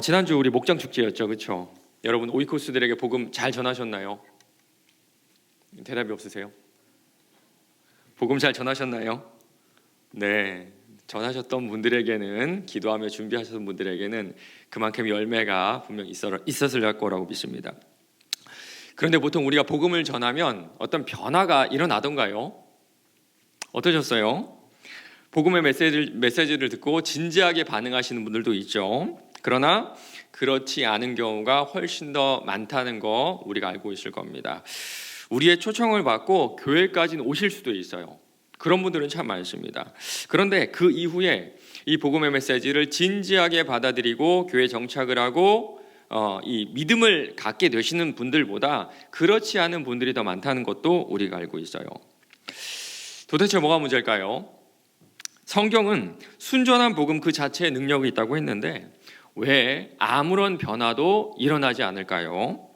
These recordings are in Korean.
지난주 우리 목장 축제였죠, 그렇죠? 여러분 오이코스들에게 복음 잘 전하셨나요? 대답이 없으세요? 복음 잘 전하셨나요? 네, 전하셨던 분들에게는, 기도하며 준비하셨던 분들에게는 그만큼 열매가 분명 있었을 거라고 믿습니다. 그런데 보통 우리가 복음을 전하면 어떤 변화가 일어나던가요? 어떠셨어요? 복음의 메시지를 듣고 진지하게 반응하시는 분들도 있죠. 그러나 그렇지 않은 경우가 훨씬 더 많다는 거 우리가 알고 있을 겁니다. 우리의 초청을 받고 교회까지는 오실 수도 있어요. 그런 분들은 참 많습니다. 그런데 그 이후에 이 복음의 메시지를 진지하게 받아들이고 교회 정착을 하고 이 믿음을 갖게 되시는 분들보다 그렇지 않은 분들이 더 많다는 것도 우리가 알고 있어요. 도대체 뭐가 문제일까요? 성경은 순전한 복음 그 자체의 능력이 있다고 했는데 왜 아무런 변화도 일어나지 않을까요?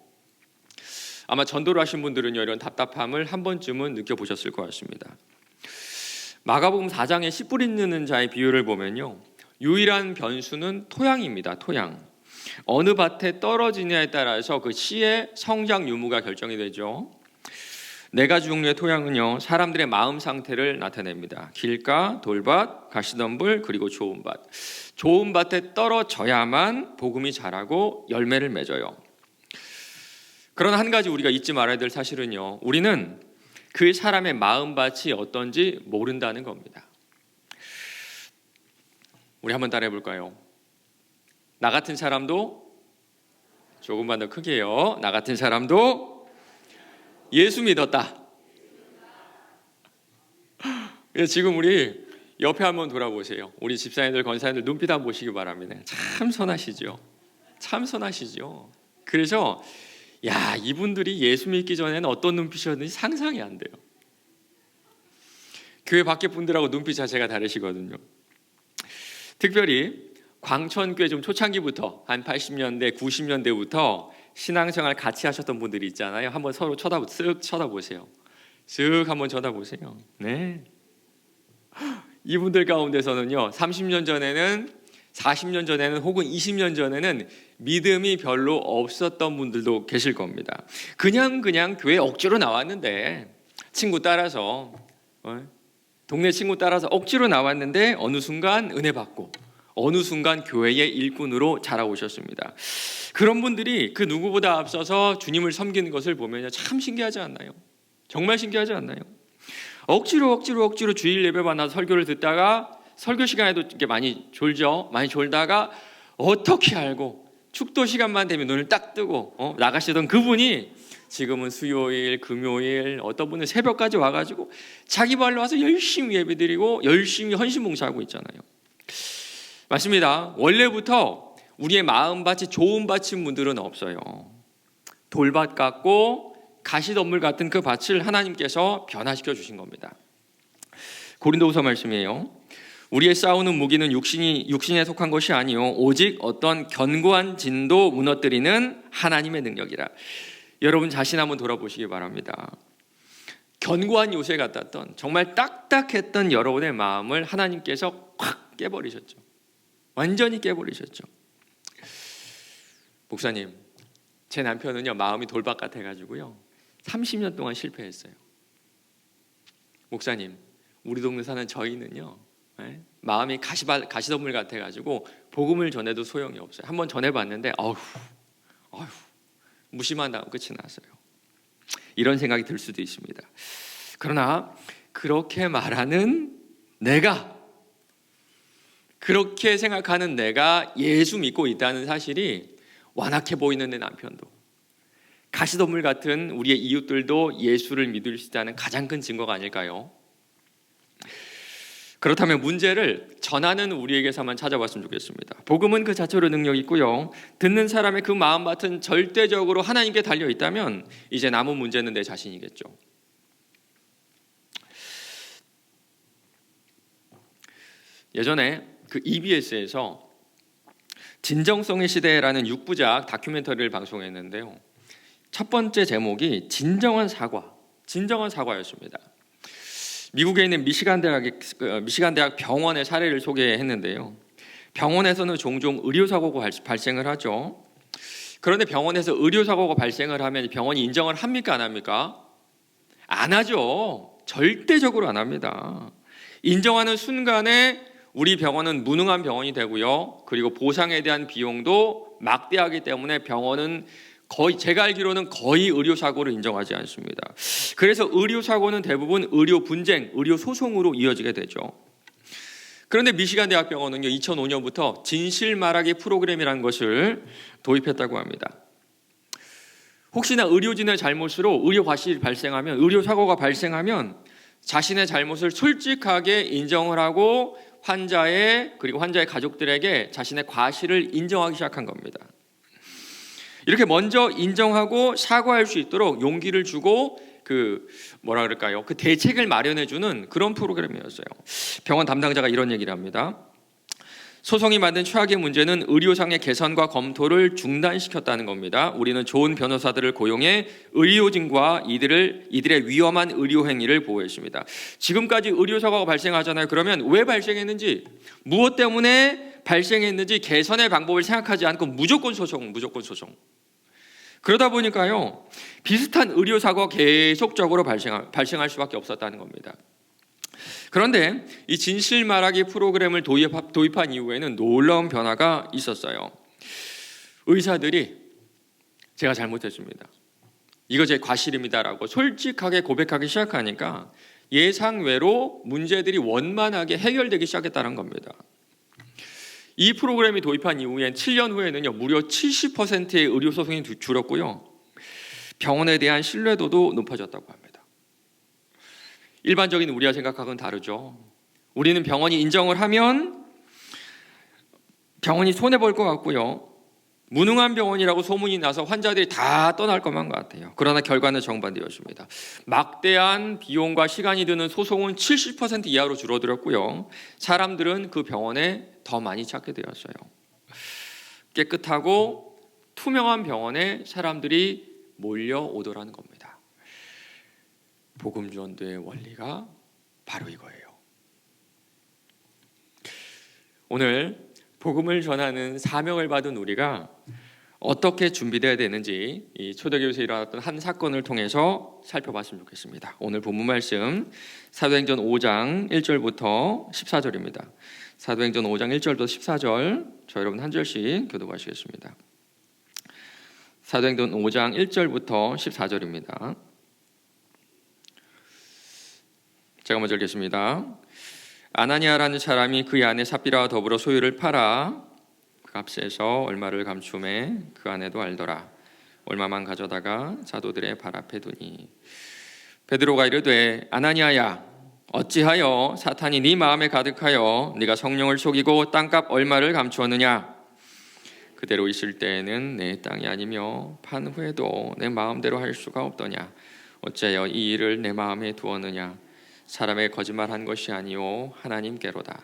아마 전도를 하신 분들은요, 이런 답답함을 한 번쯤은 느껴보셨을 것 같습니다. 마가복음 4장의 씨 뿌리는 자의 비유를 보면요, 유일한 변수는 토양입니다. 토양. 어느 밭에 떨어지냐에 따라서 그 씨의 성장 유무가 결정이 되죠. 네 가지 종류의 토양은요, 사람들의 마음 상태를 나타냅니다. 길가, 돌밭, 가시덤불, 그리고 좋은 밭. 좋은 밭에 떨어져야만 복음이 자라고 열매를 맺어요. 그러나 한 가지 우리가 잊지 말아야 될 사실은요, 우리는 그 사람의 마음밭이 어떤지 모른다는 겁니다. 우리 한번 따라해 볼까요? 나 같은 사람도, 조금만 더 크게요, 나 같은 사람도 예수 믿었다. 지금 우리 옆에 한번 돌아보세요. 우리 집사님들, 권사님들 눈빛 한번 보시기 바랍니다. 참 선하시죠. 참 선하시죠. 그래서 이분들이 예수 믿기 전에는 어떤 눈빛이었는지 상상이 안 돼요. 교회 밖에 분들하고 눈빛 자체가 다르시거든요. 특별히 광천교회 좀 초창기부터 한 80년대, 90년대부터 신앙생활 같이 하셨던 분들이 있잖아요. 한번 서로 쓱 쳐다보세요. 쓱 한번 쳐다보세요. 네. 이분들 가운데서는요, 30년 전에는, 40년 전에는, 혹은 20년 전에는 믿음이 별로 없었던 분들도 계실 겁니다. 그냥 교회에 억지로 나왔는데, 친구 따라서, 동네 친구 따라서 억지로 나왔는데 어느 순간 은혜 받고 어느 순간 교회의 일꾼으로 자라오셨습니다. 그런 분들이 그 누구보다 앞서서 주님을 섬기는 것을 보면 참 신기하지 않나요? 정말 신기하지 않나요? 억지로 주일 예배 만나서 설교를 듣다가 설교 시간에도 이렇게 많이 졸죠. 많이 졸다가 어떻게 알고 축도 시간만 되면 눈을 딱 뜨고 나가시던 그분이 지금은 수요일, 금요일, 어떤 분은 새벽까지 와가지고 자기 발로 와서 열심히 예배드리고 열심히 헌신봉사하고 있잖아요. 맞습니다. 원래부터 우리의 마음밭이 좋은 밭인 분들은 없어요. 돌밭 같고 가시덤불 같은 그 밭을 하나님께서 변화시켜 주신 겁니다. 고린도후서 말씀이에요. 우리의 싸우는 무기는 육신에 속한 것이 아니요 오직 어떤 견고한 진도 무너뜨리는 하나님의 능력이라. 여러분 자신 한번 돌아보시기 바랍니다. 견고한 요새 같았던, 정말 딱딱했던 여러분의 마음을 하나님께서 확 깨버리셨죠. 완전히 깨버리셨죠. 목사님, 제 남편은요, 마음이 돌밭 같아가지고요 30년 동안 실패했어요. 목사님, 우리 동네 사는 저희는요, 마음이 가시덤불 같아가지고 복음을 전해도 소용이 없어요. 한번 전해봤는데 어휴, 무심한 다음 끝이 났어요. 이런 생각이 들 수도 있습니다. 그러나 그렇게 말하는 내가, 그렇게 생각하는 내가 예수 믿고 있다는 사실이 완악해 보이는 내 남편도, 가시덤불 같은 우리의 이웃들도 예수를 믿을 수 있다는 가장 큰 증거가 아닐까요? 그렇다면 문제를 전하는 우리에게서만 찾아봤으면 좋겠습니다. 복음은 그 자체로 능력이 있고요, 듣는 사람의 그 마음밭은 절대적으로 하나님께 달려 있다면 이제 남은 문제는 내 자신이겠죠. 예전에 그 EBS에서 진정성의 시대라는 6부작 다큐멘터리를 방송했는데요, 첫 번째 제목이 진정한 사과였습니다. 미국에 있는 미시간 대학 병원의 사례를 소개했는데요, 병원에서는 종종 의료사고가 발생을 하죠. 그런데 병원에서 의료사고가 발생을 하면 병원이 인정을 합니까? 안 합니까? 안 하죠. 절대적으로 안 합니다. 인정하는 순간에 우리 병원은 무능한 병원이 되고요. 그리고 보상에 대한 비용도 막대하기 때문에 병원은 거의, 제가 알기로는 거의 의료사고를 인정하지 않습니다. 그래서 의료사고는 대부분 의료 분쟁, 의료 소송으로 이어지게 되죠. 그런데 미시간 대학병원은요, 2005년부터 진실 말하기 프로그램이라는 것을 도입했다고 합니다. 혹시나 의료진의 잘못으로 의료 과실이 발생하면, 의료 사고가 발생하면 자신의 잘못을 솔직하게 인정을 하고 그리고 환자의 가족들에게 자신의 과실을 인정하기 시작한 겁니다. 이렇게 먼저 인정하고 사과할 수 있도록 용기를 주고 그 대책을 마련해주는 그런 프로그램이었어요. 병원 담당자가 이런 얘기를 합니다. 소송이 만든 최악의 문제는 의료상의 개선과 검토를 중단시켰다는 겁니다. 우리는 좋은 변호사들을 고용해 의료진과 이들의 위험한 의료 행위를 보호했습니다. 지금까지 의료사고가 발생하잖아요. 그러면 왜 발생했는지, 무엇 때문에 발생했는지 개선의 방법을 생각하지 않고 무조건 소송. 그러다 보니까요, 비슷한 의료사고가 계속적으로 발생할 수밖에 없었다는 겁니다. 그런데 이 진실 말하기 프로그램을 도입한 이후에는 놀라운 변화가 있었어요. 의사들이 제가 잘못했습니다, 이거 제 과실입니다라고 솔직하게 고백하기 시작하니까 예상외로 문제들이 원만하게 해결되기 시작했다는 겁니다. 이 프로그램이 도입한 이후엔 7년 후에는요, 무려 70%의 의료소송이 줄었고요, 병원에 대한 신뢰도도 높아졌다고 합니다. 일반적인 우리가 생각하고는 다르죠. 우리는 병원이 인정을 하면 병원이 손해볼 것 같고요, 무능한 병원이라고 소문이 나서 환자들이 다 떠날 것만 같아요. 그러나 결과는 정반대였습니다. 막대한 비용과 시간이 드는 소송은 70% 이하로 줄어들었고요, 사람들은 그 병원에 더 많이 찾게 되었어요. 깨끗하고 투명한 병원에 사람들이 몰려오더라는 겁니다. 복음 전도의 원리가 바로 이거예요. 오늘 복음을 전하는 사명을 받은 우리가 어떻게 준비되어야 되는지 이 초대교회에서 일어났던 한 사건을 통해서 살펴봤으면 좋겠습니다. 오늘 본문 말씀 사도행전 5장 1절부터 14절입니다. 사도행전 5장 1절부터 14절, 저 여러분 한 절씩 교독하시겠습니다. 사도행전 5장 1절부터 14절입니다. 제가 먼저 읽겠습니다. 아나니아라는 사람이 그의 아내 삽비라와 더불어 소유를 팔아 그 값에서 얼마를 감춤해 그 아내도 알더라. 얼마만 가져다가 사도들의 발 앞에 두니 베드로가 이르되 아나니아야, 어찌하여 사탄이 네 마음에 가득하여 네가 성령을 속이고 땅값 얼마를 감추었느냐? 그대로 있을 때에는 내 땅이 아니며 판 후에도 내 마음대로 할 수가 없더냐? 어찌하여 이 일을 내 마음에 두었느냐? 사람의 거짓말한 것이 아니오 하나님께로다.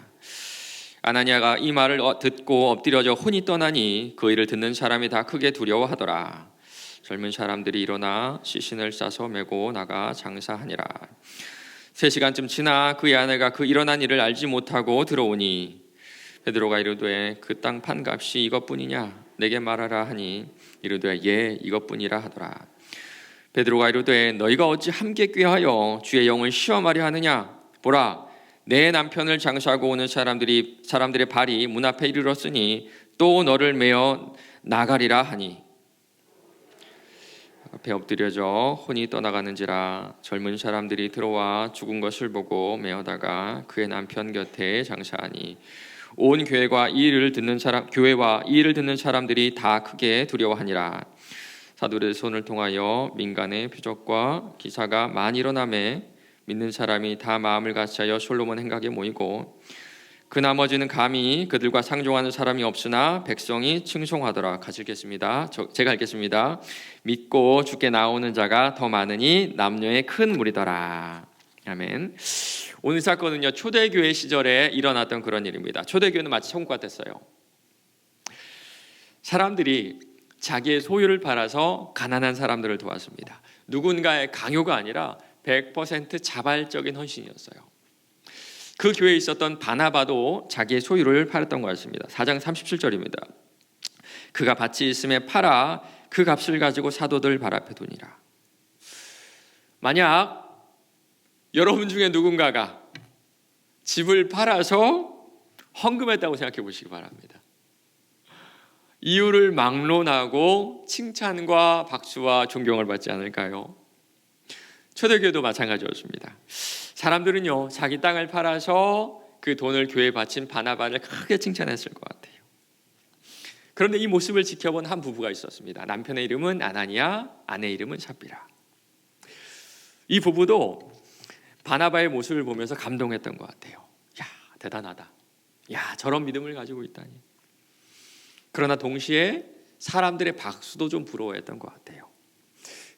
아나니아가 이 말을 듣고 엎드려져 혼이 떠나니 그 일을 듣는 사람이 다 크게 두려워하더라. 젊은 사람들이 일어나 시신을 싸서 메고 나가 장사하니라. 3시간쯤 지나 그의 아내가 그 일어난 일을 알지 못하고 들어오니 베드로가 이르되 그 땅 판 값이 이것뿐이냐? 내게 말하라 하니 이르되 예, 이것뿐이라 하더라. 베드로가 이르되 너희가 어찌 함께 꾀하여 주의 영을 시험하려 하느냐? 보라, 내 남편을 장사하고 오는 사람들의 발이 문 앞에 이르렀으니 또 너를 메어 나가리라 하니 앞에 엎드려져 혼이 떠나가는지라. 젊은 사람들이 들어와 죽은 것을 보고 메어다가 그의 남편 곁에 장사하니 온 교회와 이 일을 듣는 사람들이 다 크게 두려워하니라. 사도들의 손을 통하여 민간의 표적과 기사가 많이 일어나매 믿는 사람이 다 마음을 같이하여 솔로몬 행각에 모이고 그 나머지는 감히 그들과 상종하는 사람이 없으나 백성이 칭송하더라. 같이 읽겠습니다. 제가 읽겠습니다. 믿고 주께 나오는 자가 더 많으니 남녀의 큰 무리더라. 아멘. 오늘 사건은요, 초대교회 시절에 일어났던 그런 일입니다. 초대교회는 마치 천국 같았어요. 사람들이 자기의 소유를 팔아서 가난한 사람들을 도왔습니다. 누군가의 강요가 아니라 100% 자발적인 헌신이었어요. 그 교회에 있었던 바나바도 자기의 소유를 팔았던 것 같습니다. 4장 37절입니다. 그가 밭이 있음에 팔아 그 값을 가지고 사도들 발 앞에 두니라. 만약 여러분 중에 누군가가 집을 팔아서 헌금했다고 생각해 보시기 바랍니다. 이유를 막론하고 칭찬과 박수와 존경을 받지 않을까요? 초대교회도 마찬가지였습니다. 사람들은요, 자기 땅을 팔아서 그 돈을 교회에 바친 바나바를 크게 칭찬했을 것 같아요. 그런데 이 모습을 지켜본 한 부부가 있었습니다. 남편의 이름은 아나니아, 아내 이름은 삽비라. 이 부부도 바나바의 모습을 보면서 감동했던 것 같아요. 야, 대단하다. 야, 저런 믿음을 가지고 있다니. 그러나 동시에 사람들의 박수도 좀 부러워했던 것 같아요.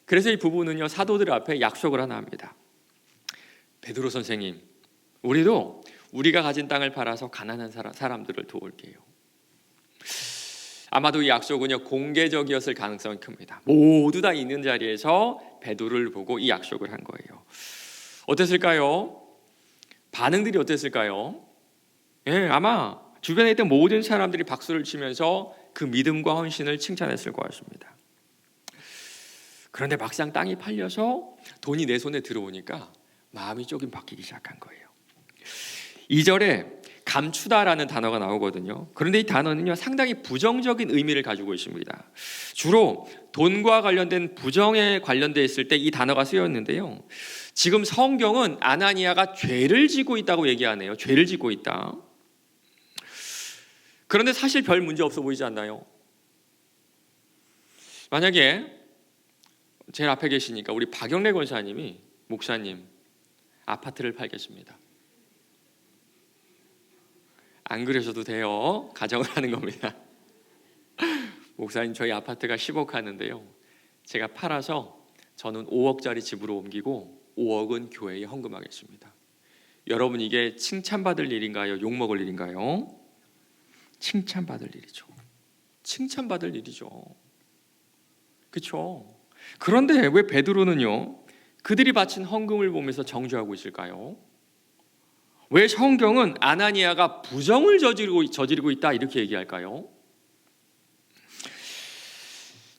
그래서 이 부부는요, 사도들 앞에 약속을 하나 합니다. 베드로 선생님, 우리도 우리가 가진 땅을 팔아서 가난한 사람들을 도울게요. 아마도 이 약속은요, 공개적이었을 가능성이 큽니다. 모두 다 있는 자리에서 베드로를 보고 이 약속을 한 거예요. 어땠을까요? 반응들이 어땠을까요? 예, 아마 주변에 있던 모든 사람들이 박수를 치면서 그 믿음과 헌신을 칭찬했을 것 같습니다. 그런데 막상 땅이 팔려서 돈이 내 손에 들어오니까 마음이 조금 바뀌기 시작한 거예요. 2절에 감추다라는 단어가 나오거든요. 그런데 이 단어는요, 상당히 부정적인 의미를 가지고 있습니다. 주로 돈과 관련된 부정에 관련되어 있을 때 이 단어가 쓰였는데요. 지금 성경은 아나니아가 죄를 지고 있다고 얘기하네요. 죄를 지고 있다. 그런데 사실 별 문제 없어 보이지 않나요? 만약에 제일 앞에 계시니까 우리 박영래 권사님이 목사님 아파트를 팔겠습니다. 안 그러셔도 돼요. 가정을 하는 겁니다. 목사님, 저희 아파트가 10억 하는데요, 제가 팔아서 저는 5억짜리 집으로 옮기고 5억은 교회에 헌금하겠습니다. 여러분, 이게 칭찬받을 일인가요? 욕먹을 일인가요? 칭찬받을 일이죠. 칭찬받을 일이죠. 그렇죠? 그런데 왜 베드로는요, 그들이 바친 헌금을 보면서 정죄하고 있을까요? 왜 성경은 아나니아가 부정을 저지르고 있다 이렇게 얘기할까요?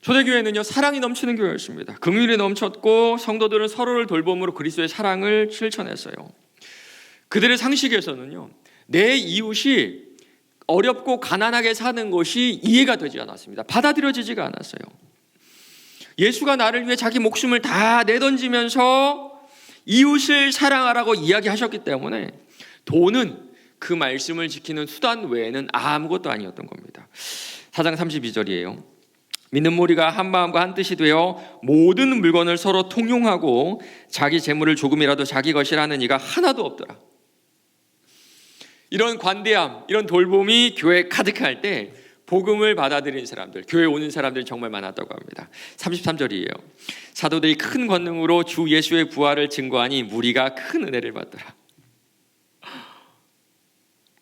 초대교회는요, 사랑이 넘치는 교회였습니다. 긍휼이 넘쳤고 성도들은 서로를 돌봄으로 그리스도의 사랑을 실천했어요. 그들의 상식에서는요, 내 이웃이 어렵고 가난하게 사는 것이 이해가 되지 않았습니다. 받아들여지지가 않았어요. 예수가 나를 위해 자기 목숨을 다 내던지면서 이웃을 사랑하라고 이야기하셨기 때문에 돈은 그 말씀을 지키는 수단 외에는 아무것도 아니었던 겁니다. 4장 32절이에요. 믿는 무리가 한 마음과 한 뜻이 되어 모든 물건을 서로 통용하고 자기 재물을 조금이라도 자기 것이라는 이가 하나도 없더라. 이런 관대함, 이런 돌봄이 교회에 가득할 때 복음을 받아들인 사람들, 교회에 오는 사람들이 정말 많았다고 합니다. 33절이에요. 사도들이 큰 권능으로 주 예수의 부활을 증거하니 무리가 큰 은혜를 받더라.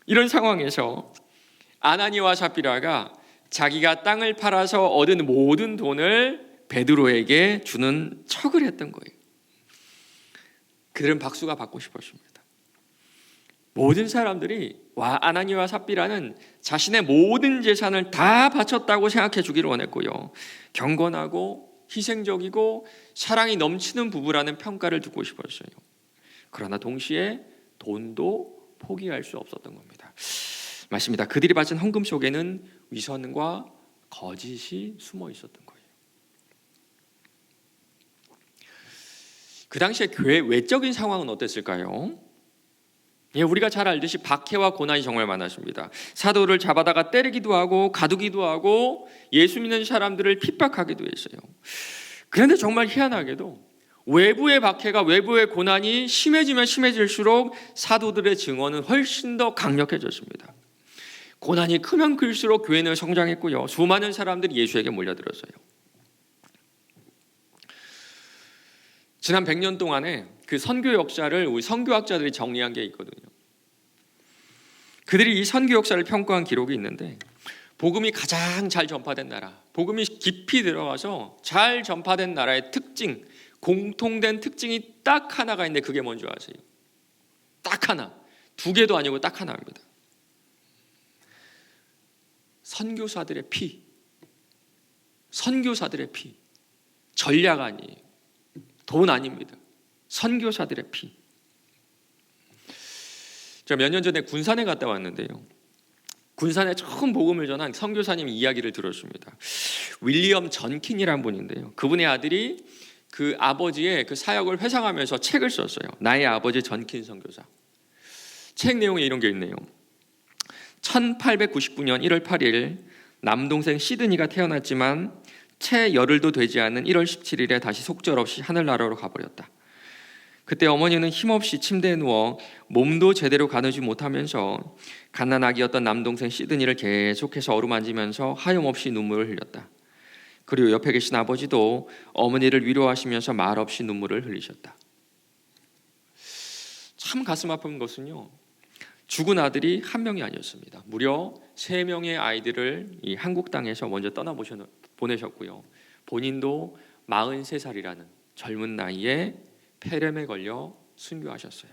이런 상황에서 아나니아와 삽비라가 자기가 땅을 팔아서 얻은 모든 돈을 베드로에게 주는 척을 했던 거예요. 그들은 박수가 받고 싶었습니다. 모든 사람들이 아나니아와 삽비라는 자신의 모든 재산을 다 바쳤다고 생각해 주기를 원했고요, 경건하고 희생적이고 사랑이 넘치는 부부라는 평가를 듣고 싶었어요. 그러나 동시에 돈도 포기할 수 없었던 겁니다. 맞습니다. 그들이 바친 헌금 속에는 위선과 거짓이 숨어 있었던 거예요. 그 당시에 교회 외적인 상황은 어땠을까요? 예, 우리가 잘 알듯이 박해와 고난이 정말 많았습니다. 사도를 잡아다가 때리기도 하고 가두기도 하고 예수 믿는 사람들을 핍박하기도 했어요. 그런데 정말 희한하게도 외부의 박해가, 외부의 고난이 심해지면 심해질수록 사도들의 증언은 훨씬 더 강력해졌습니다. 고난이 크면 클수록 교회는 성장했고요, 수많은 사람들이 예수에게 몰려들었어요. 지난 100년 동안에 그 선교 역사를 우리 선교학자들이 정리한 게 있거든요. 그들이 이 선교 역사를 평가한 기록이 있는데, 복음이 가장 잘 전파된 나라, 복음이 깊이 들어가서 잘 전파된 나라의 특징, 공통된 특징이 딱 하나가 있는데 그게 뭔지 아세요? 딱 하나. 두 개도 아니고 딱 하나입니다. 선교사들의 피. 선교사들의 피. 전략 아니에요. 돈 아닙니다. 선교사들의 피. 제가 몇 년 전에 군산에 갔다 왔는데요. 군산에 처음 복음을 전한 선교사님 이야기를 들었습니다. 윌리엄 전킨이라는 분인데요. 그분의 아들이 그 아버지의 그 사역을 회상하면서 책을 썼어요. 나의 아버지 전킨 선교사. 책 내용에 이런 게 있네요. 1899년 1월 8일 남동생 시드니가 태어났지만 채 열흘도 되지 않은 1월 17일에 다시 속절없이 하늘나라로 가버렸다. 그때 어머니는 힘없이 침대에 누워 몸도 제대로 가누지 못하면서 갓난아기였던 남동생 시드니를 계속해서 어루만지면서 하염없이 눈물을 흘렸다. 그리고 옆에 계신 아버지도 어머니를 위로하시면서 말없이 눈물을 흘리셨다. 참 가슴 아픈 것은요, 죽은 아들이 한 명이 아니었습니다. 무려 3명의 아이들을 이 한국 땅에서 먼저 보내셨고요. 본인도 43살이라는 젊은 나이에 폐렴에 걸려 순교하셨어요.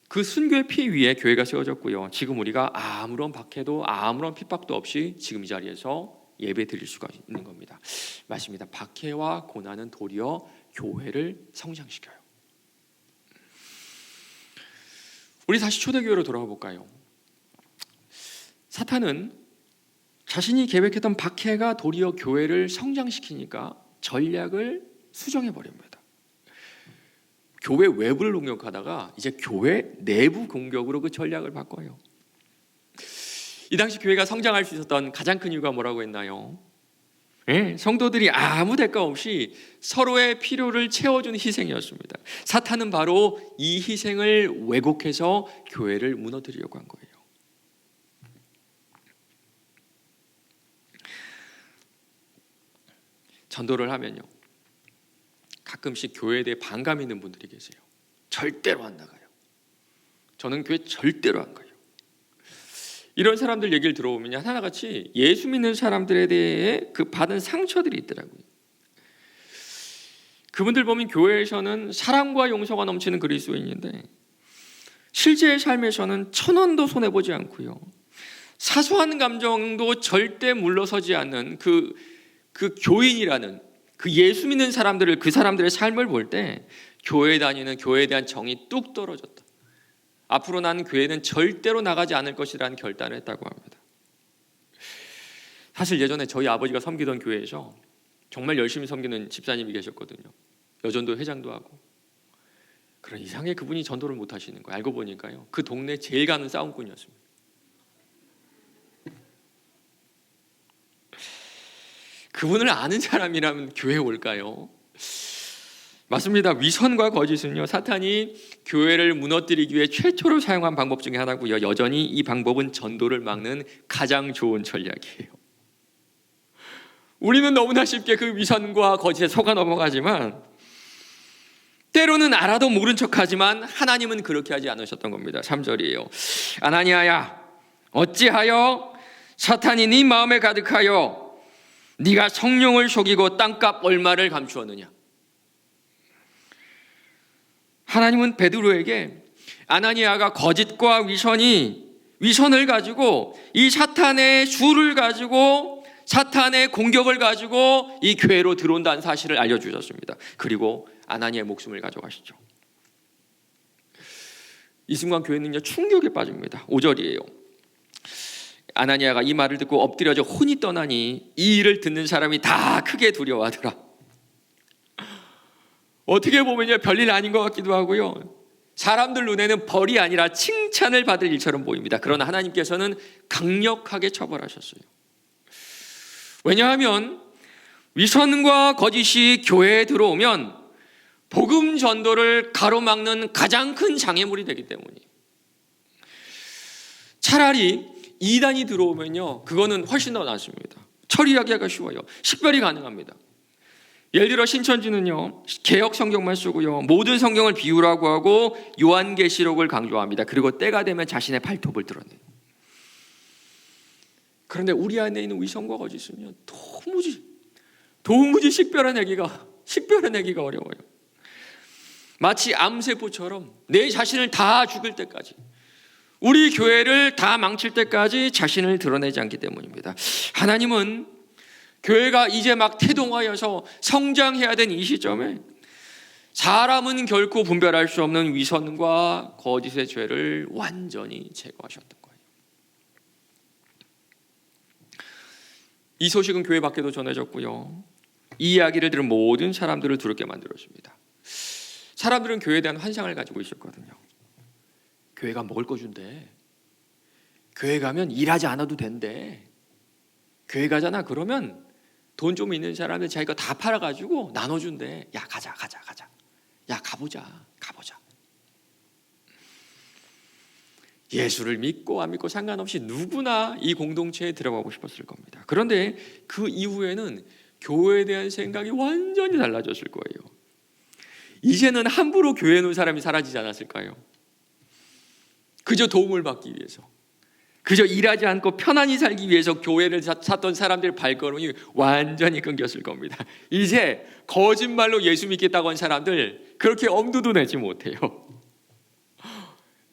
그 순교의 피 위에 교회가 세워졌고요. 지금 우리가 아무런 박해도 아무런 핍박도 없이 지금 이 자리에서 예배 드릴 수가 있는 겁니다. 맞습니다. 박해와 고난은 도리어 교회를 성장시켜요. 우리 다시 초대교회로 돌아가 볼까요? 사탄은 자신이 계획했던 박해가 도리어 교회를 성장시키니까 전략을 수정해 버립니다. 교회 외부를 공격하다가 이제 교회 내부 공격으로 그 전략을 바꿔요. 이 당시 교회가 성장할 수 있었던 가장 큰 이유가 뭐라고 했나요? 성도들이 아무 대가 없이 서로의 필요를 채워주는 희생이었습니다. 사탄은 바로 이 희생을 왜곡해서 교회를 무너뜨리려고 한 거예요. 전도를 하면요, 가끔씩 교회에 대해 반감 있는 분들이 계세요. 절대로 안 나가요. 저는 교회 절대로 안 가요. 이런 사람들 얘기를 들어보면 하나같이 예수 믿는 사람들에 대해 그 받은 상처들이 있더라고요. 그분들 보면 교회에서는 사랑과 용서가 넘치는 그리스도인인데 실제의 삶에서는 1,000원도 손해보지 않고요, 사소한 감정도 절대 물러서지 않는 그 교인이라는 그 예수 믿는 사람들을, 그 사람들의 삶을 볼 때 교회 다니는, 교회에 대한 정이 뚝 떨어졌다. 앞으로 나는 교회는 절대로 나가지 않을 것이라는 결단을 했다고 합니다. 사실 예전에 저희 아버지가 섬기던 교회에서 정말 열심히 섬기는 집사님이 계셨거든요. 여전도 회장도 하고. 그런 이상하게 그분이 전도를 못 하시는 거예요. 알고 보니까요, 그 동네 제일 가는 싸움꾼이었습니다. 그분을 아는 사람이라면 교회에 올까요? 맞습니다. 위선과 거짓은요, 사탄이 교회를 무너뜨리기 위해 최초로 사용한 방법 중에 하나고요. 여전히 이 방법은 전도를 막는 가장 좋은 전략이에요. 우리는 너무나 쉽게 그 위선과 거짓에 속아 넘어가지만 때로는 알아도 모른 척하지만 하나님은 그렇게 하지 않으셨던 겁니다. 3절이에요. 아나니아야, 어찌하여 사탄이 네 마음에 가득하여 네가 성령을 속이고 땅값 얼마를 감추었느냐. 하나님은 베드로에게 아나니아가 거짓과 위선을 가지고 이 사탄의 수를 가지고 사탄의 공격을 가지고 이 교회로 들어온다는 사실을 알려주셨습니다. 그리고 아나니아의 목숨을 가져가시죠. 이 순간 교회는요, 충격에 빠집니다. 5절이에요. 아나니아가 이 말을 듣고 엎드려져 혼이 떠나니 이 일을 듣는 사람이 다 크게 두려워하더라. 어떻게 보면요, 별일 아닌 것 같기도 하고요, 사람들 눈에는 벌이 아니라 칭찬을 받을 일처럼 보입니다. 그러나 하나님께서는 강력하게 처벌하셨어요. 왜냐하면 위선과 거짓이 교회에 들어오면 복음 전도를 가로막는 가장 큰 장애물이 되기 때문이에요. 차라리 이단이 들어오면요, 그거는 훨씬 더 낫습니다. 처리하기가 쉬워요. 식별이 가능합니다. 예를 들어 신천지는요, 개역 성경만 쓰고요, 모든 성경을 비유라고 하고 요한계시록을 강조합니다. 그리고 때가 되면 자신의 발톱을 드러내요. 그런데 우리 안에 있는 위선과 거짓은요, 도무지 식별해내기가 어려워요. 마치 암세포처럼 내 자신을 다 죽일 때까지, 우리 교회를 다 망칠 때까지 자신을 드러내지 않기 때문입니다. 하나님은 교회가 이제 막 태동하여서 성장해야 된 이 시점에 사람은 결코 분별할 수 없는 위선과 거짓의 죄를 완전히 제거하셨던 거예요. 이 소식은 교회 밖에도 전해졌고요. 이 이야기를 들은 모든 사람들을 두렵게 만들어줍니다. 사람들은 교회에 대한 환상을 가지고 있었거든요. 교회가 먹을 거 준대. 교회 가면 일하지 않아도 된대. 교회 가잖아. 그러면 돈 좀 있는 사람들 자기가 다 팔아가지고 나눠준대. 야, 가자. 야, 가보자. 예수를 믿고 안 믿고 상관없이 누구나 이 공동체에 들어가고 싶었을 겁니다. 그런데 그 이후에는 교회에 대한 생각이 완전히 달라졌을 거예요. 이제는 함부로 교회에 놓은 사람이 사라지지 않았을까요? 그저 도움을 받기 위해서, 그저 일하지 않고 편안히 살기 위해서 교회를 찾던 사람들의 발걸음이 완전히 끊겼을 겁니다. 이제 거짓말로 예수 믿겠다고 한 사람들 그렇게 엄두도 내지 못해요.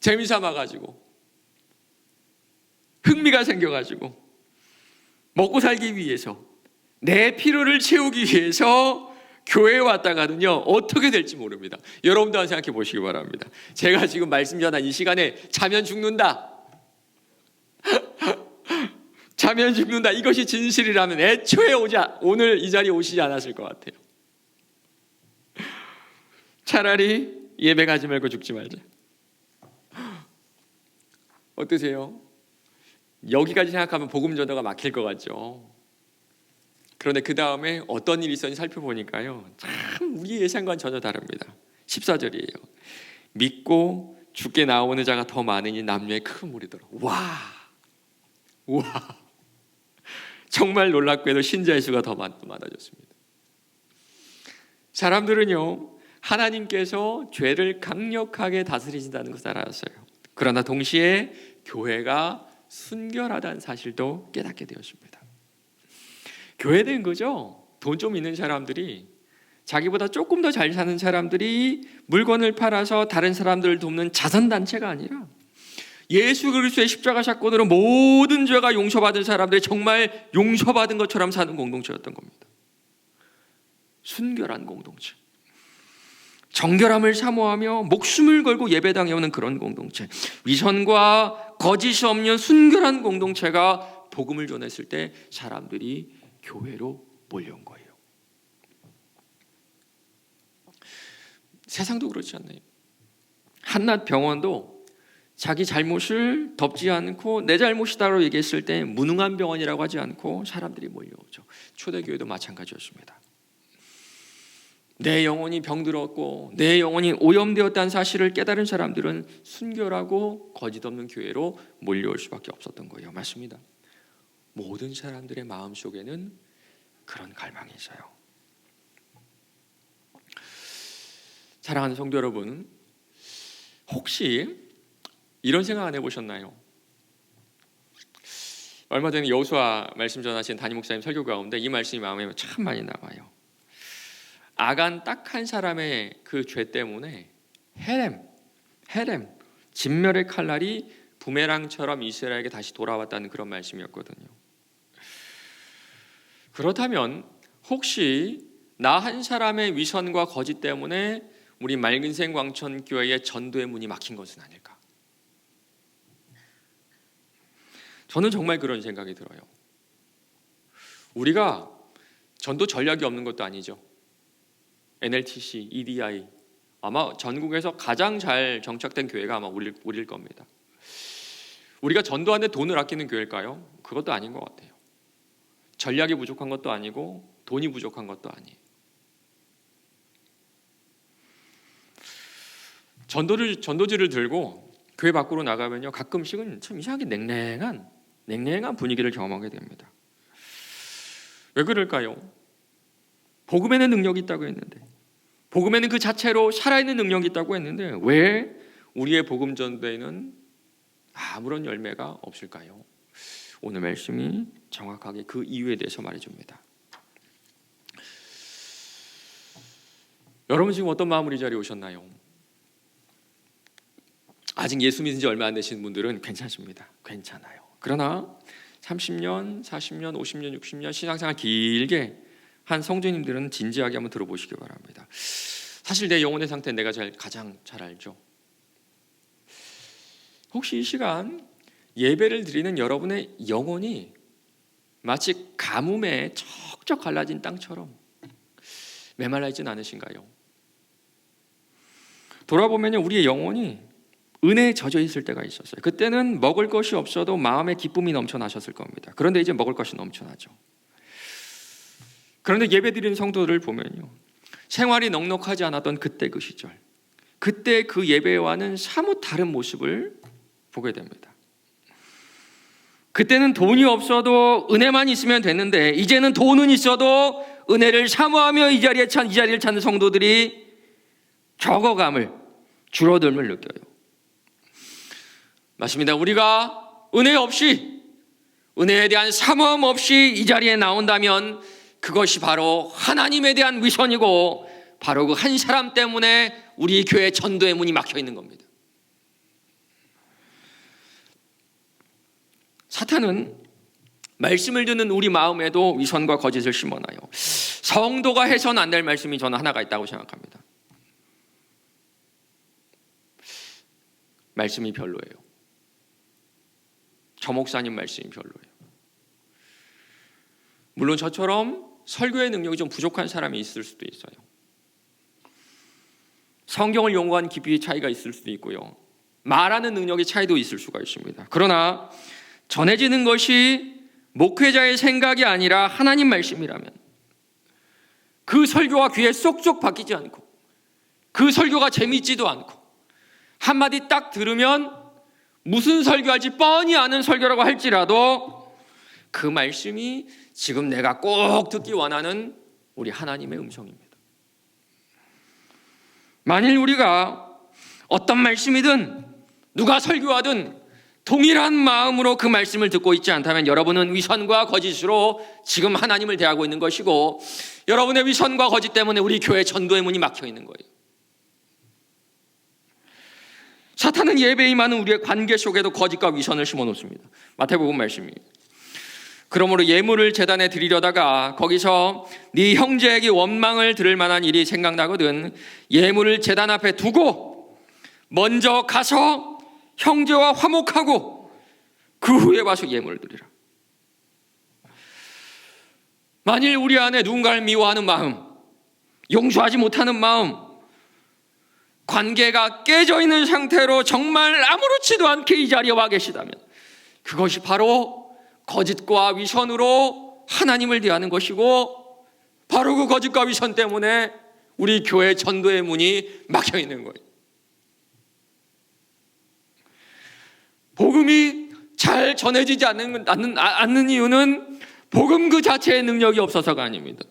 재미삼아가지고, 흥미가 생겨가지고, 먹고 살기 위해서, 내 필요를 채우기 위해서 교회에 왔다가는요 어떻게 될지 모릅니다. 여러분도 한번 생각해 보시기 바랍니다. 제가 지금 말씀 전한 이 시간에 자면 죽는다, 자면 죽는다, 이것이 진실이라면 애초에 오늘 이 자리에 오시지 않았을 것 같아요. 차라리 예배 가지 말고 죽지 말자. 어떠세요? 여기까지 생각하면 복음 전도가 막힐 것 같죠. 그런데 그 다음에 어떤 일이 있었는지 살펴보니까요 참 우리 예상과는 전혀 다릅니다. 14절이에요. 믿고 주께 나오는 자가 더 많으니 남녀의 큰 무리더라. 와, 정말 놀랍게도 신자의 수가 더 많아졌습니다. 사람들은요 하나님께서 죄를 강력하게 다스리신다는 것을 알았어요. 그러나 동시에 교회가 순결하다는 사실도 깨닫게 되었습니다. 교회된 거죠. 돈 좀 있는 사람들이, 자기보다 조금 더 잘 사는 사람들이 물건을 팔아서 다른 사람들을 돕는 자선단체가 아니라 예수 그리스도의 십자가 사건으로 모든 죄가 용서받은 사람들이 정말 용서받은 것처럼 사는 공동체였던 겁니다. 순결한 공동체, 정결함을 사모하며 목숨을 걸고 예배당에 오는 그런 공동체, 위선과 거짓이 없는 순결한 공동체가 복음을 전했을 때 사람들이 교회로 몰려온 거예요. 세상도 그렇지 않나요? 한낱 병원도 자기 잘못을 덮지 않고 내 잘못이다라고 얘기했을 때 무능한 병원이라고 하지 않고 사람들이 몰려오죠. 초대교회도 마찬가지였습니다. 내 영혼이 병들었고 내 영혼이 오염되었다는 사실을 깨달은 사람들은 순결하고 거짓 없는 교회로 몰려올 수밖에 없었던 거예요. 맞습니다. 모든 사람들의 마음속에는 그런 갈망이 있어요. 사랑하는 성도 여러분, 혹시 이런 생각 안 해보셨나요? 얼마 전에 여호수아 말씀 전하신 담임 목사님 설교 가운데 이 말씀이 마음에 참 많이 남아요. 아간 딱 한 사람의 그 죄 때문에 헤렘 진멸의 칼날이 부메랑처럼 이스라엘에게 다시 돌아왔다는 그런 말씀이었거든요. 그렇다면 혹시 나 한 사람의 위선과 거짓 때문에 우리 맑은생 광천교회의 전도의 문이 막힌 것은 아닐까? 저는 정말 그런 생각이 들어요. 우리가 전도 전략이 없는 것도 아니죠. NLTC, EDI 아마 전국에서 가장 잘 정착된 교회가 아마 우리일 겁니다. 우리가 전도하는데 돈을 아끼는 교회일까요? 그것도 아닌 것 같아요. 전략이 부족한 것도 아니고 돈이 부족한 것도 아니에요. 전도지를 들고 교회 밖으로 나가면요 가끔씩은 참 이상하게 냉랭한 분위기를 경험하게 됩니다. 왜 그럴까요? 복음에는 능력이 있다고 했는데, 복음에는 그 자체로 살아있는 능력이 있다고 했는데 왜 우리의 복음 전도에는 아무런 열매가 없을까요? 오늘 말씀이 정확하게 그 이유에 대해서 말해줍니다. 여러분 지금 어떤 마음으로 이 자리에 오셨나요? 아직 예수 믿은 지 얼마 안 되신 분들은 괜찮습니다. 괜찮아요. 그러나 30년, 40년, 50년, 60년 신앙생활 길게 한 성도님들은 진지하게 한번 들어보시기 바랍니다. 사실 내 영혼의 상태는 내가 가장 잘 알죠. 혹시 이 시간 예배를 드리는 여러분의 영혼이 마치 가뭄에 척척 갈라진 땅처럼 메말라 있진 않으신가요? 돌아보면 우리의 영혼이 은혜에 젖어 있을 때가 있었어요. 그때는 먹을 것이 없어도 마음의 기쁨이 넘쳐나셨을 겁니다. 그런데 이제 먹을 것이 넘쳐나죠. 그런데 예배드리는 성도들을 보면요, 생활이 넉넉하지 않았던 그때 그 시절, 그때 그 예배와는 사뭇 다른 모습을 보게 됩니다. 그때는 돈이 없어도 은혜만 있으면 됐는데 이제는 돈은 있어도 은혜를 사모하며 이 자리를 찾는 성도들이 적어감을, 줄어듦을 느껴요. 맞습니다. 우리가 은혜 없이, 은혜에 대한 사모함 없이 이 자리에 나온다면 그것이 바로 하나님에 대한 위선이고 바로 그 한 사람 때문에 우리 교회 전도의 문이 막혀 있는 겁니다. 사탄은 말씀을 듣는 우리 마음에도 위선과 거짓을 심어놔요. 성도가 해서는 안 될 말씀이 저는 하나가 있다고 생각합니다. 말씀이 별로예요. 저 목사님 말씀이 별로예요. 물론 저처럼 설교의 능력이 좀 부족한 사람이 있을 수도 있어요. 성경을 연구한 깊이의 차이가 있을 수도 있고요. 말하는 능력의 차이도 있을 수가 있습니다. 그러나 전해지는 것이 목회자의 생각이 아니라 하나님 말씀이라면 그 설교가 귀에 쏙쏙 박히지 않고 그 설교가 재밌지도 않고 한마디 딱 들으면 무슨 설교할지 뻔히 아는 설교라고 할지라도 그 말씀이 지금 내가 꼭 듣기 원하는 우리 하나님의 음성입니다. 만일 우리가 어떤 말씀이든 누가 설교하든 동일한 마음으로 그 말씀을 듣고 있지 않다면 여러분은 위선과 거짓으로 지금 하나님을 대하고 있는 것이고 여러분의 위선과 거짓 때문에 우리 교회 전도의 문이 막혀 있는 거예요. 사탄은 예배에 임하는 우리의 관계 속에도 거짓과 위선을 심어놓습니다. 마태복음 말씀이에요. 그러므로 예물을 제단에 드리려다가 거기서 네 형제에게 원망을 들을 만한 일이 생각나거든 예물을 제단 앞에 두고 먼저 가서 형제와 화목하고 그 후에 와서 예물을 드리라. 만일 우리 안에 누군가를 미워하는 마음, 용서하지 못하는 마음, 관계가 깨져 있는 상태로 정말 아무렇지도 않게 이 자리에 와 계시다면 그것이 바로 거짓과 위선으로 하나님을 대하는 것이고 바로 그 거짓과 위선 때문에 우리 교회 전도의 문이 막혀 있는 거예요. 복음이 잘 전해지지 않는 이유는 복음 그 자체의 능력이 없어서가 아닙니다.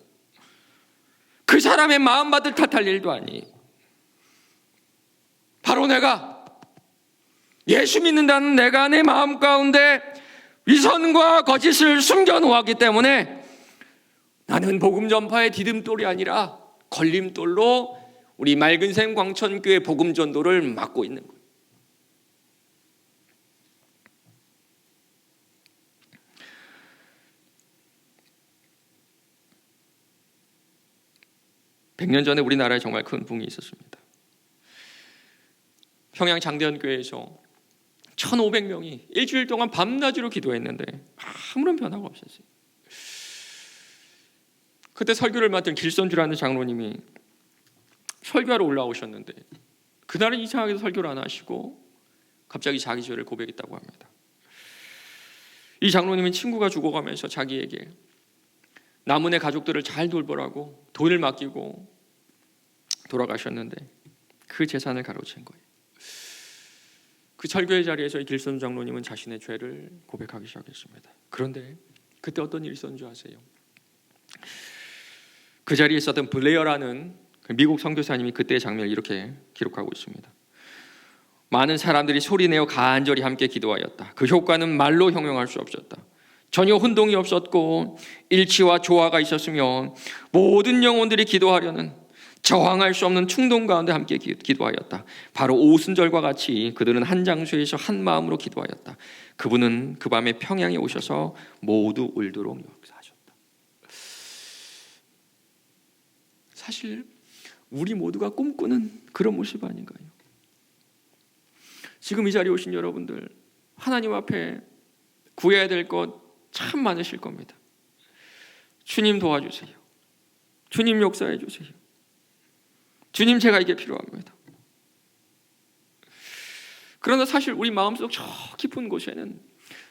그 사람의 마음밭을 탓할 일도 아니에요. 바로 내가 예수 믿는다는 내가 내 마음 가운데 위선과 거짓을 숨겨놓았기 때문에 나는 복음 전파의 디딤돌이 아니라 걸림돌로 우리 맑은샘 광천교회 복음 전도를 막고 있는 거예요. (100년) 전에 우리나라에 정말 큰 붕이 있었습니다. 평양 장대현교회에서 1,500명이 일주일 동안 밤낮으로 기도했는데 아무런 변화가 없었어요. 그때 설교를 맡은 길선주라는 장로님이 설교하러 올라오셨는데 그날은 이상하게 설교를 안 하시고 갑자기 자기 죄를 고백했다고 합니다. 이 장로님은 친구가 죽어가면서 자기에게 남은의 가족들을 잘 돌보라고 돈을 맡기고 돌아가셨는데 그 재산을 가로챈 거예요. 그 설교의 자리에서 이 길선 장로님은 자신의 죄를 고백하기 시작했습니다. 그런데 그때 어떤 일이 있었는지 아세요? 그 자리에 있었던 블레어라는 미국 선교사님이 그때의 장면을 이렇게 기록하고 있습니다. 많은 사람들이 소리내어 간절히 함께 기도하였다. 그 효과는 말로 형용할 수 없었다. 전혀 혼동이 없었고 일치와 조화가 있었으며 모든 영혼들이 기도하려는 저항할 수 없는 충동 가운데 함께 기도하였다. 바로 오순절과 같이 그들은 한 장소에서 한 마음으로 기도하였다. 그분은 그 밤에 평양에 오셔서 모두 울도록 역사하셨다. 사실 우리 모두가 꿈꾸는 그런 모습 아닌가요? 지금 이 자리에 오신 여러분들, 하나님 앞에 구해야 될 것 참 많으실 겁니다. 주님 도와주세요. 주님 역사해 주세요. 주님, 제가 이게 필요합니다. 그러나 사실 우리 마음속 저 깊은 곳에는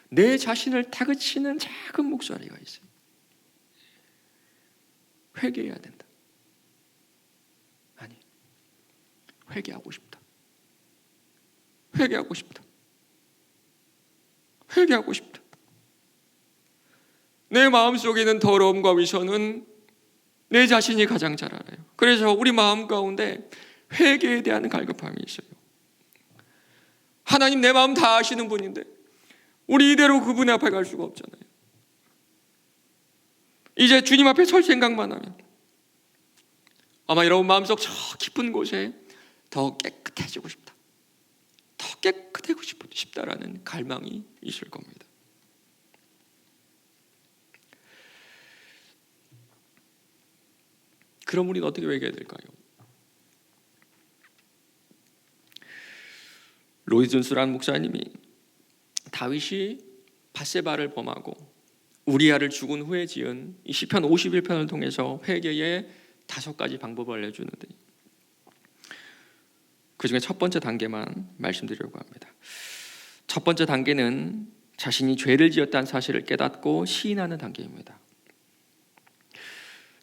내 자신을 다그치는 작은 목소리가 있어요. 회개해야 된다. 아니, 회개하고 싶다. 회개하고 싶다. 회개하고 싶다. 내 마음속에 있는 더러움과 위선은 내 자신이 가장 잘 알아요. 그래서 우리 마음 가운데 회개에 대한 갈급함이 있어요. 하나님, 내 마음 다 아시는 분인데 우리 이대로 그분 앞에 갈 수가 없잖아요. 이제 주님 앞에 설 생각만 하면 아마 여러분 마음속 저 깊은 곳에 더 깨끗해지고 싶다, 더 깨끗해지고 싶다라는 갈망이 있을 겁니다. 그럼 우리는 어떻게 회개해야 될까요? 로이 존스라는 목사님이 다윗이 밧세바를 범하고 우리아를 죽은 후에 지은 이 시편 51편을 통해서 회개의 5가지 방법을 알려주는데, 그 중에 첫 번째 단계만 말씀드리려고 합니다. 첫 번째 단계는 자신이 죄를 지었다는 사실을 깨닫고 시인하는 단계입니다.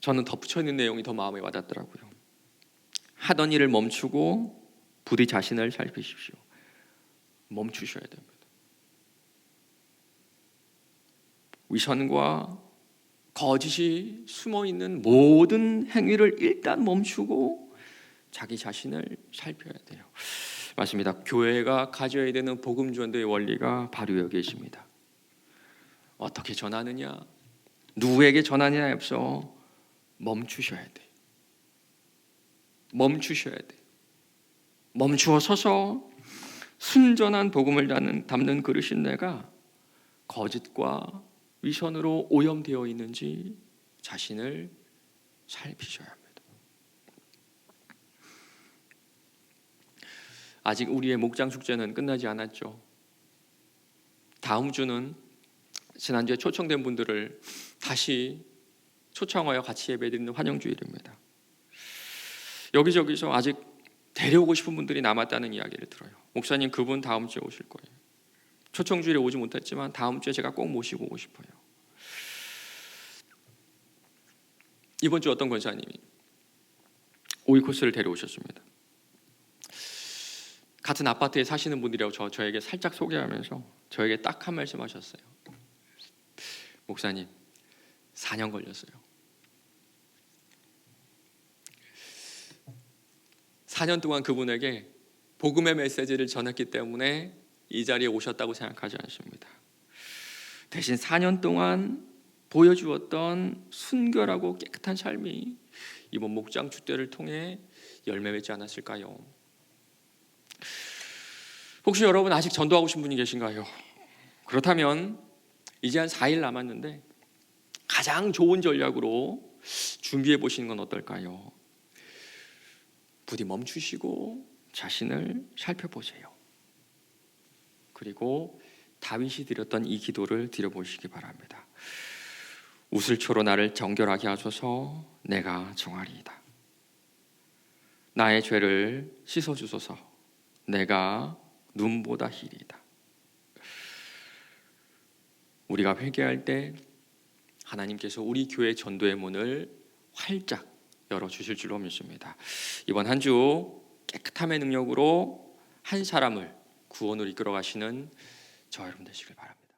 저는 덧붙여 있는 내용이 더 마음에 와닿더라고요. 하던 일을 멈추고 부디 자신을 살피십시오. 멈추셔야 됩니다. 위선과 거짓이 숨어있는 모든 행위를 일단 멈추고 자기 자신을 살펴야 돼요. 맞습니다. 교회가 가져야 되는 복음 전도의 원리가 바로 여기에 있습니다. 어떻게 전하느냐, 누구에게 전하느냐에 앞서 멈추셔야 돼요. 멈추셔야 돼요. 멈추어 서서 순전한 복음을 담는 그릇인 내가 거짓과 위선으로 오염되어 있는지 자신을 살피셔야 합니다. 아직 우리의 목장 축제는 끝나지 않았죠. 다음 주는 지난주에 초청된 분들을 다시 초청하여 같이 예배드리는 환영주일입니다. 여기저기서 아직 데려오고 싶은 분들이 남았다는 이야기를 들어요. 목사님, 그분 다음 주에 오실 거예요. 초청주일에 오지 못했지만 다음 주에 제가 꼭 모시고 오고 싶어요. 이번 주 어떤 권사님이 오이코스를 데려오셨습니다. 같은 아파트에 사시는 분들이라고 저에게 살짝 소개하면서 저에게 딱 한 말씀 하셨어요. 목사님, 4년 걸렸어요. 4년 동안 그분에게 복음의 메시지를 전했기 때문에 이 자리에 오셨다고 생각하지 않습니다. 대신 4년 동안 보여주었던 순결하고 깨끗한 삶이 이번 목장 축제를 통해 열매 맺지 않았을까요? 혹시 여러분 아직 전도하고 싶은 분이 계신가요? 그렇다면 이제 한 4일 남았는데 가장 좋은 전략으로 준비해 보시는 건 어떨까요? 부디 멈추시고 자신을 살펴보세요. 그리고 다윗이 드렸던 이 기도를 드려보시기 바랍니다. 우슬초로 나를 정결하게 하소서. 내가 정하리이다. 나의 죄를 씻어주소서. 내가 눈보다 희리이다. 우리가 회개할 때 하나님께서 우리 교회 전도의 문을 활짝 열어주실 줄로 믿습니다. 이번 한 주 깨끗함의 능력으로 한 사람을 구원으로 이끌어 가시는 저 여러분 되시길 바랍니다.